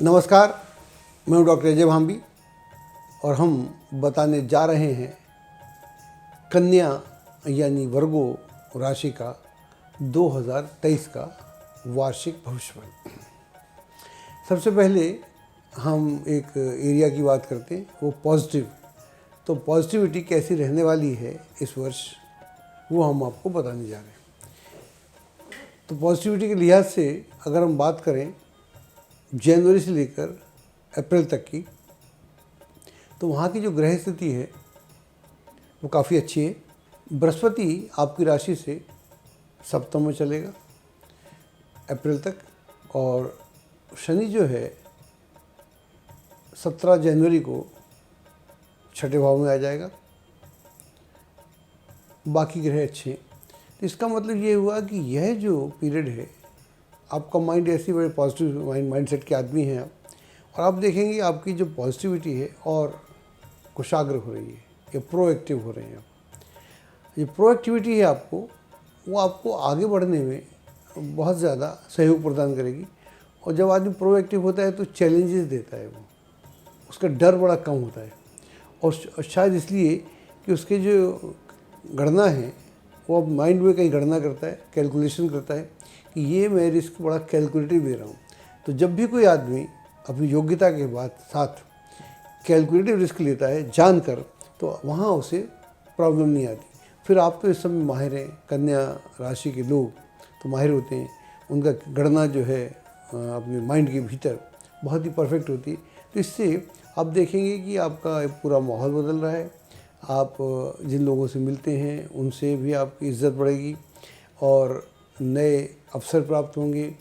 नमस्कार, मैं हूं डॉक्टर अजय भांबी और हम बताने जा रहे हैं कन्या यानी वर्गो राशि का 2023 का वार्षिक भविष्यवाणी। सबसे पहले हम एक एरिया की बात करते हैं, वो पॉजिटिव। तो पॉजिटिविटी कैसी रहने वाली है इस वर्ष, वो हम आपको बताने जा रहे हैं। तो पॉजिटिविटी के लिहाज से अगर हम बात करें जनवरी से लेकर अप्रैल तक की, तो वहाँ की जो ग्रह स्थिति है वो काफ़ी अच्छी है। बृहस्पति आपकी राशि से सप्तम में चलेगा अप्रैल तक, और शनि जो है 17 जनवरी को छठे भाव में आ जाएगा। बाकी ग्रह अच्छे हैं। तो इसका मतलब ये हुआ कि यह जो पीरियड है, आपका माइंड ऐसी बड़े पॉजिटिव माइंडसेट के आदमी हैं आप, और आप देखेंगे आपकी जो पॉजिटिविटी है और कुशाग्र हो रही है, ये प्रोएक्टिव हो रहे हैं आप। ये प्रोएक्टिविटी है आपको, वो आपको आगे बढ़ने में बहुत ज़्यादा सहयोग प्रदान करेगी। और जब आदमी प्रोएक्टिव होता है तो चैलेंजेस देता है, वो उसका डर बड़ा कम होता है। और शायद इसलिए कि उसके जो गणना है वो अब माइंड में कहीं गणना करता है, कैलकुलेशन करता है कि ये मैं रिस्क बड़ा कैलकुलेटिव ले रहा हूँ। तो जब भी कोई आदमी अपनी योग्यता के बाद साथ कैलकुलेटिव रिस्क लेता है जानकर, तो वहाँ उसे प्रॉब्लम नहीं आती। फिर आप तो इस समय माहिर हैं, कन्या राशि के लोग तो माहिर होते हैं, उनका गणना जो है अपने माइंड के भीतर बहुत ही परफेक्ट होती है। तो इससे आप देखेंगे कि आपका पूरा माहौल बदल रहा है। आप जिन लोगों से मिलते हैं उनसे भी आपकी इज्जत बढ़ेगी और नए अवसर प्राप्त होंगे,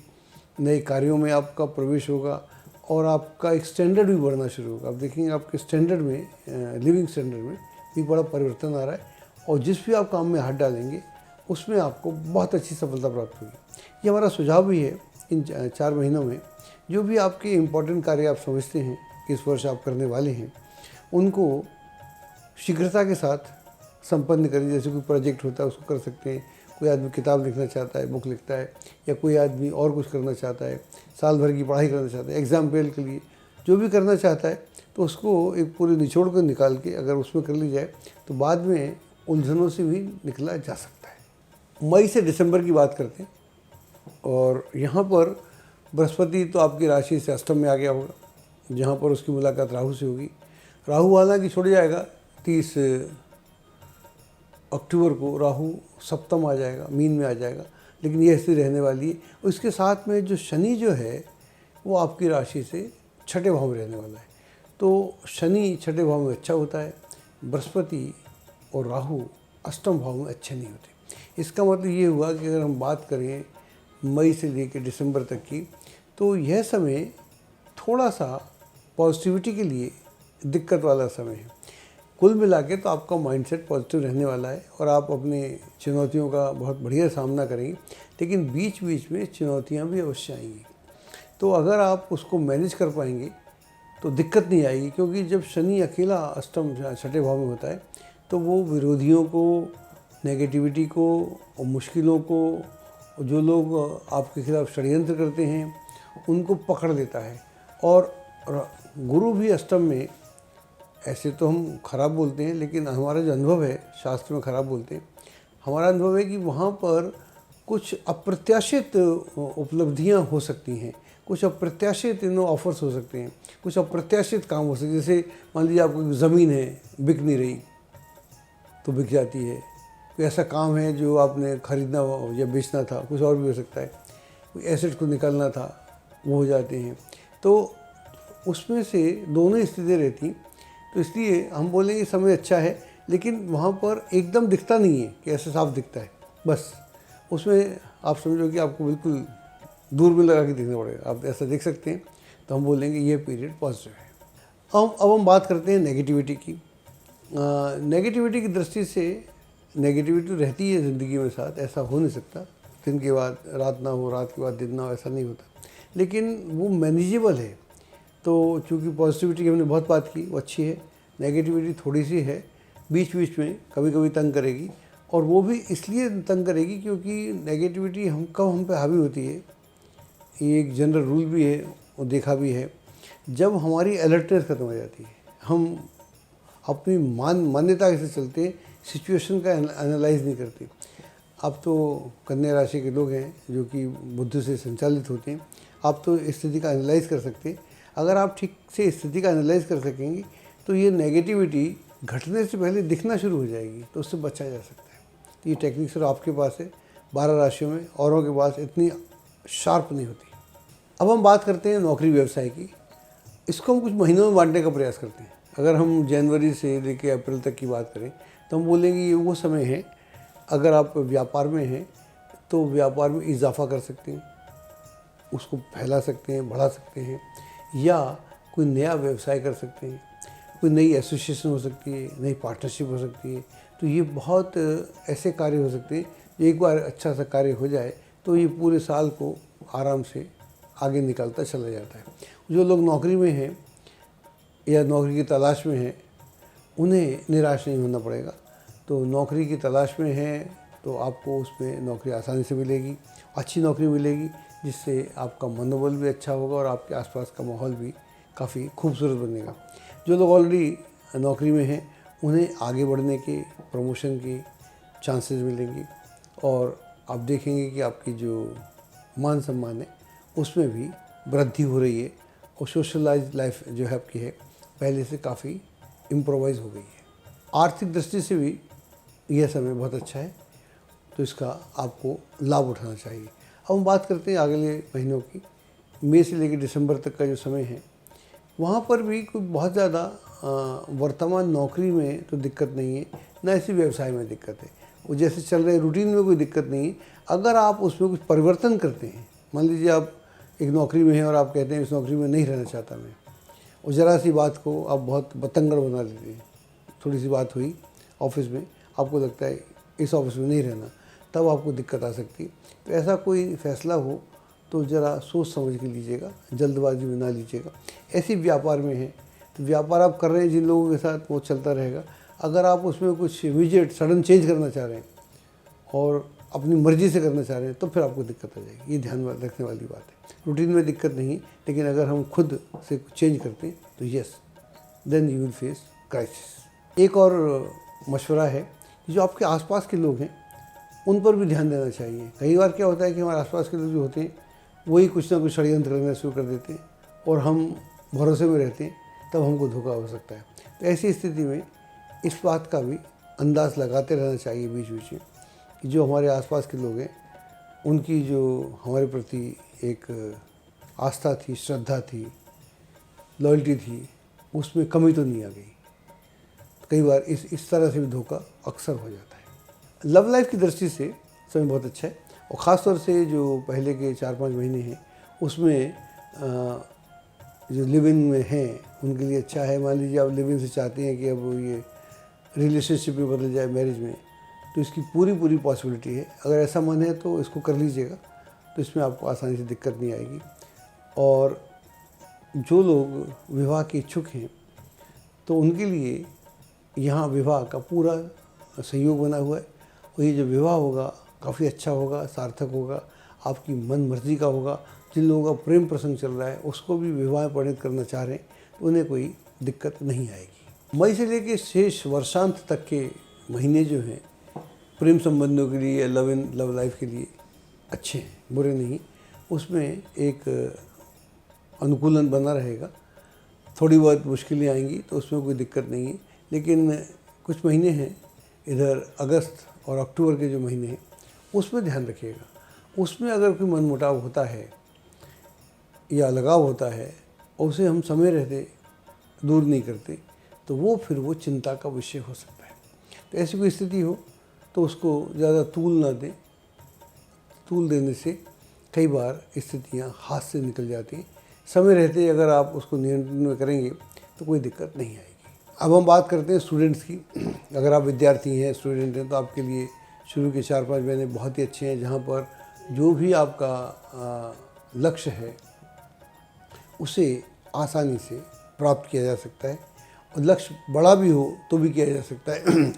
नए कार्यों में आपका प्रवेश होगा और आपका एक स्टैंडर्ड भी बढ़ना शुरू होगा। आप देखेंगे आपके स्टैंडर्ड में, लिविंग स्टैंडर्ड में भी बड़ा परिवर्तन आ रहा है, और जिस भी आप काम में हाथ डालेंगे उसमें आपको बहुत अच्छी सफलता प्राप्त होगी। ये हमारा सुझाव भी है इन 4 महीनों में। जो भी आपके इम्पोर्टेंट कार्य आप समझते हैं कि इस वर्ष आप करने वाले हैं, उनको शीघ्रता के साथ संपन्न करें। जैसे कोई प्रोजेक्ट होता है उसको कर सकते हैं, कोई आदमी किताब लिखना चाहता है, बुक लिखता है, या कोई आदमी और कुछ करना चाहता है, साल भर की पढ़ाई करना चाहता है, एग्ज़ाम फेल के लिए जो भी करना चाहता है, तो उसको एक पूरे निचोड़ कर निकाल के अगर उसमें कर ली जाए तो बाद में उलझनों से भी निकला जा सकता है। मई से दिसंबर की बात करते हैं, और यहाँ पर बृहस्पति तो आपकी राशि से अष्टम में आ गया होगा, जहाँ पर उसकी मुलाकात राहु से होगी। राहु हालांकि छुड़ जाएगा, 30 अक्टूबर को राहु सप्तम आ जाएगा, मीन में आ जाएगा, लेकिन ये स्थिति रहने वाली है। उसके साथ में जो शनि जो है वो आपकी राशि से छठे भाव में रहने वाला है। तो शनि छठे भाव में अच्छा होता है, बृहस्पति और राहु अष्टम भाव में अच्छे नहीं होते। इसका मतलब ये हुआ कि अगर हम बात करें मई से लेकर दिसंबर तक की, तो यह समय थोड़ा सा पॉजिटिविटी के लिए दिक्कत वाला समय है। कुल मिला के तो आपका माइंडसेट पॉजिटिव रहने वाला है और आप अपने चुनौतियों का बहुत बढ़िया सामना करेंगे, लेकिन बीच बीच में चुनौतियां भी अवश्य आएंगी। तो अगर आप उसको मैनेज कर पाएंगे तो दिक्कत नहीं आएगी, क्योंकि जब शनि अकेला अष्टम छठे भाव में होता है तो वो विरोधियों को, नेगेटिविटी को और मुश्किलों को, जो लोग आपके खिलाफ षड्यंत्र करते हैं उनको पकड़ लेता है। और गुरु भी अष्टम में, ऐसे तो हम खराब बोलते हैं, लेकिन हमारा जो अनुभव है, शास्त्र में खराब बोलते हैं, हमारा अनुभव है कि वहाँ पर कुछ अप्रत्याशित उपलब्धियाँ हो सकती हैं, कुछ अप्रत्याशित ऑफर्स हो सकते हैं, कुछ अप्रत्याशित काम हो सकते हैं। जैसे मान लीजिए आपको ज़मीन है, बिक नहीं रही तो बिक जाती है। कोई ऐसा काम है जो आपने खरीदना या बेचना था, कुछ और भी हो सकता है। कोई एसेट को निकालना था, वो हो जाते हैं। तो उसमें से दोनों स्थितियाँ रहती। तो इसलिए हम बोलेंगे समय अच्छा है, लेकिन वहाँ पर एकदम दिखता नहीं है कि ऐसे साफ दिखता है। बस उसमें आप समझो कि आपको बिल्कुल दूरबीन लगा के देखना पड़ेगा, आप ऐसा देख सकते हैं। तो हम बोलेंगे ये पीरियड पॉजिटिव है। अब हम बात करते हैं नेगेटिविटी की। नेगेटिविटी की दृष्टि से नेगेटिविटी रहती है ज़िंदगी में साथ, ऐसा हो नहीं सकता दिन के बाद रात ना हो, रात के बाद दिन ना हो, ऐसा नहीं होता, लेकिन वो मैनेजेबल है। तो चूँकि पॉजिटिविटी की हमने बहुत बात की, वो अच्छी है। नेगेटिविटी थोड़ी सी है, बीच बीच में कभी कभी तंग करेगी, और वो भी इसलिए तंग करेगी क्योंकि नेगेटिविटी हम पे हावी होती है। ये एक जनरल रूल भी है और देखा भी है जब हमारी अलर्टनेस खत्म हो जाती है, हम अपनी मान्यता से चलते हैं, सिचुएशन का एनालाइज नहीं करते। आप तो कन्या राशि के लोग हैं जो कि बुद्धि से संचालित होते हैं, आप तो स्थिति का एनालाइज कर सकते हैं। अगर आप ठीक से स्थिति का एनालाइज कर सकेंगे तो ये नेगेटिविटी घटने से पहले दिखना शुरू हो जाएगी, तो उससे बचा जा सकता है। तो ये टेक्निक सिर्फ आपके पास है, 12 राशियों में, औरों के पास इतनी शार्प नहीं होती। अब हम बात करते हैं नौकरी व्यवसाय की। इसको हम कुछ महीनों में बांटने का प्रयास करते हैं। अगर हम जनवरी से लेकर अप्रैल तक की बात करें तो हम बोलेंगे ये वो समय है, अगर आप व्यापार में हैं तो व्यापार में इजाफा कर सकते हैं, उसको फैला सकते हैं, बढ़ा सकते हैं, या कोई नया व्यवसाय कर सकते हैं, कोई नई एसोसिएशन हो सकती है, नई पार्टनरशिप हो सकती है। तो ये बहुत ऐसे कार्य हो सकते हैं जो एक बार अच्छा सा कार्य हो जाए तो ये पूरे साल को आराम से आगे निकलता चला जाता है। जो लोग नौकरी में हैं या नौकरी की तलाश में हैं, उन्हें निराश नहीं होना पड़ेगा। तो नौकरी की तलाश में हैं तो आपको उसमें नौकरी आसानी से मिलेगी, अच्छी नौकरी मिलेगी, जिससे आपका मनोबल भी अच्छा होगा और आपके आसपास का माहौल भी काफ़ी खूबसूरत बनेगा। जो लोग ऑलरेडी नौकरी में हैं उन्हें आगे बढ़ने के, प्रमोशन के चांसेस मिलेंगे और आप देखेंगे कि आपकी जो मान सम्मान है उसमें भी वृद्धि हो रही है और सोशलाइज लाइफ जो है आपकी है पहले से काफ़ी इम्प्रोवाइज़ हो गई है। आर्थिक दृष्टि से भी यह समय बहुत अच्छा है, तो इसका आपको लाभ उठाना चाहिए। अब हम बात करते हैं अगले महीनों की। मई से लेकर दिसंबर तक का जो समय है वहाँ पर भी कोई बहुत ज़्यादा वर्तमान नौकरी में तो दिक्कत नहीं है, ना इसी व्यवसाय में दिक्कत है। वो जैसे चल रहे रूटीन में कोई दिक्कत नहीं है। अगर आप उसमें कुछ परिवर्तन करते हैं, मान लीजिए आप एक नौकरी में हैं और आप कहते हैं इस नौकरी में नहीं रहना चाहता मैं, और ज़रा सी बात को आप बहुत बतंगड़ बना लेते हैं। थोड़ी सी बात हुई ऑफिस में, आपको लगता है इस ऑफिस में नहीं रहना, तब आपको दिक्कत आ सकती है। तो ऐसा कोई फैसला हो तो ज़रा सोच समझ के लीजिएगा, जल्दबाजी में ना लीजिएगा। ऐसी व्यापार में है तो व्यापार आप कर रहे हैं जिन लोगों के साथ वो चलता रहेगा। अगर आप उसमें कुछ इमीडिएट सडन चेंज करना चाह रहे हैं और अपनी मर्ज़ी से करना चाह रहे हैं तो फिर आपको दिक्कत आ जाएगी। ये ध्यान में रखने वाली बात है। रूटीन में दिक्कत नहीं, लेकिन अगर हम खुद से चेंज करते हैं तो yes, then you will face crisis. एक और मशवरा है कि जो आपके आसपास के लोग हैं उन पर भी ध्यान देना चाहिए। कई बार क्या होता है कि हमारे आसपास के लोग जो होते हैं वही कुछ ना कुछ षड्यंत्र करना शुरू कर देते हैं और हम भरोसे में रहते हैं, तब हमको धोखा हो सकता है। तो ऐसी स्थिति में इस बात का भी अंदाज़ लगाते रहना चाहिए बीच बीच में कि जो हमारे आसपास के लोग हैं उनकी जो हमारे प्रति एक आस्था थी, श्रद्धा थी, लॉयल्टी थी, उसमें कमी तो नहीं आ गई। कई बार इस तरह से भी धोखा अक्सर हो जाता है। लव लाइफ की दृष्टि से समय बहुत अच्छा है और ख़ास तौर से जो पहले के 4-5 महीने हैं उसमें जो लिव इन में हैं उनके लिए अच्छा है। मान लीजिए आप लिव इन से चाहते हैं कि अब ये रिलेशनशिप में बदल जाए मैरिज में, तो इसकी पूरी पॉसिबिलिटी है। अगर ऐसा मन है तो इसको कर लीजिएगा, तो इसमें आपको आसानी से दिक्कत नहीं आएगी। और जो लोग विवाह के इच्छुक हैं तो उनके लिए यहाँ विवाह का पूरा सहयोग बना हुआ है और ये जो विवाह होगा काफ़ी अच्छा होगा, सार्थक होगा, आपकी मन मर्जी का होगा। जिन लोगों का प्रेम प्रसंग चल रहा है उसको भी विवाह परिणत करना चाह रहे हैं तो उन्हें कोई दिक्कत नहीं आएगी। मई से लेकर शेष वर्षांत तक के महीने जो हैं प्रेम संबंधों के लिए, लव लाइफ के लिए अच्छे हैं, बुरे नहीं। उसमें एक अनुकूलन बना रहेगा। थोड़ी बहुत मुश्किलें आएंगी तो उसमें कोई दिक्कत नहीं है, लेकिन कुछ महीने हैं इधर अगस्त और अक्टूबर के जो महीने हैं उसमें ध्यान रखिएगा। उसमें अगर कोई मनमुटाव होता है या लगाव होता है और उसे हम समय रहते दूर नहीं करते तो वो फिर वो चिंता का विषय हो सकता है। तो ऐसी कोई स्थिति हो तो उसको ज़्यादा तूल ना दें। तूल देने से कई बार स्थितियाँ हाथ से निकल जाती हैं। समय रहते अगर आप उसको नियंत्रण में करेंगे तो कोई दिक्कत नहीं आएगी। अब हम बात करते हैं स्टूडेंट्स की। अगर आप विद्यार्थी हैं, स्टूडेंट हैं, तो आपके लिए शुरू के 4-5 महीने बहुत ही अच्छे हैं, जहाँ पर जो भी आपका लक्ष्य है उसे आसानी से प्राप्त किया जा सकता है और लक्ष्य बड़ा भी हो तो भी किया जा सकता है।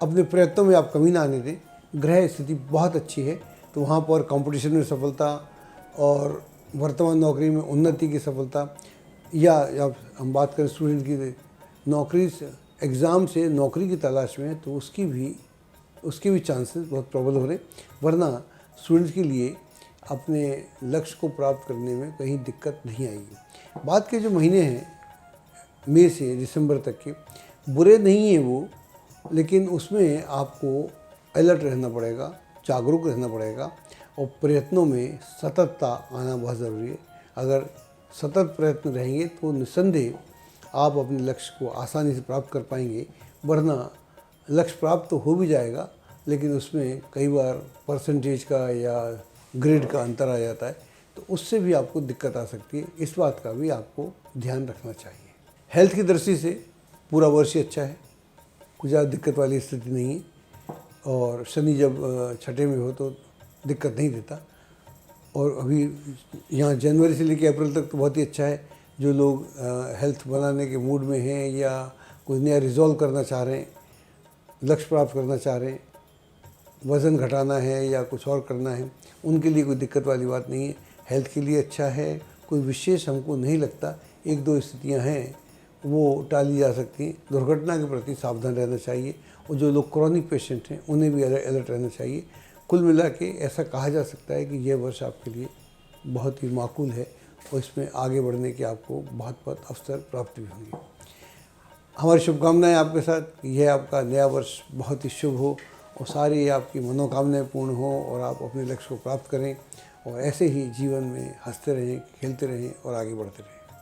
अपने प्रयत्नों में आप कमी ना आने दें। ग्रह स्थिति बहुत अच्छी है तो वहाँ पर कंपटीशन में सफलता और वर्तमान नौकरी में उन्नति की सफलता, या हम बात करें स्टूडेंट की, नौकरी से एग्ज़ाम से नौकरी की तलाश में है, तो उसके भी चांसेस बहुत प्रबल हो रहे, वरना स्टूडेंट्स के लिए अपने लक्ष्य को प्राप्त करने में कहीं दिक्कत नहीं आएगी। बाद के जो महीने हैं मई से दिसंबर तक के, बुरे नहीं हैं वो, लेकिन उसमें आपको अलर्ट रहना पड़ेगा, जागरूक रहना पड़ेगा और प्रयत्नों में सततता आना बहुत ज़रूरी है। अगर सतत प्रयत्न रहेंगे तो निस्संदेह आप अपने लक्ष्य को आसानी से प्राप्त कर पाएंगे, वरना लक्ष्य प्राप्त तो हो भी जाएगा लेकिन उसमें कई बार परसेंटेज का या ग्रेड का अंतर आ जाता है, तो उससे भी आपको दिक्कत आ सकती है। इस बात का भी आपको ध्यान रखना चाहिए। हेल्थ की दृष्टि से पूरा वर्ष ही अच्छा है, कुछ ज़्यादा दिक्कत वाली स्थिति नहीं है, और शनि जब छठे में हो तो दिक्कत नहीं देता। और अभी यहाँ जनवरी से लेकर अप्रैल तक तो बहुत ही अच्छा है। जो लोग हेल्थ बनाने के मूड में हैं या कुछ नया रिजॉल्व करना चाह रहे हैं, लक्ष्य प्राप्त करना चाह रहे हैं, वज़न घटाना है या कुछ और करना है, उनके लिए कोई दिक्कत वाली बात नहीं है। हेल्थ के लिए अच्छा है, कोई विशेष हमको नहीं लगता। एक दो स्थितियाँ हैं वो टाली जा सकती हैं। दुर्घटना के प्रति सावधान रहना चाहिए, और जो लोग क्रॉनिक पेशेंट हैं उन्हें भी अलर्ट रहना चाहिए। कुल मिला के ऐसा कहा जा सकता है कि यह वर्ष आपके लिए बहुत ही माकूल है और इसमें आगे बढ़ने के आपको बहुत बहुत अवसर प्राप्त भी होंगे। हमारी शुभकामनाएं आपके साथ, यह आपका नया वर्ष बहुत ही शुभ हो और सारी आपकी मनोकामनाएं पूर्ण हो और आप अपने लक्ष्य को प्राप्त करें, और ऐसे ही जीवन में हंसते रहें, खेलते रहें और आगे बढ़ते रहें।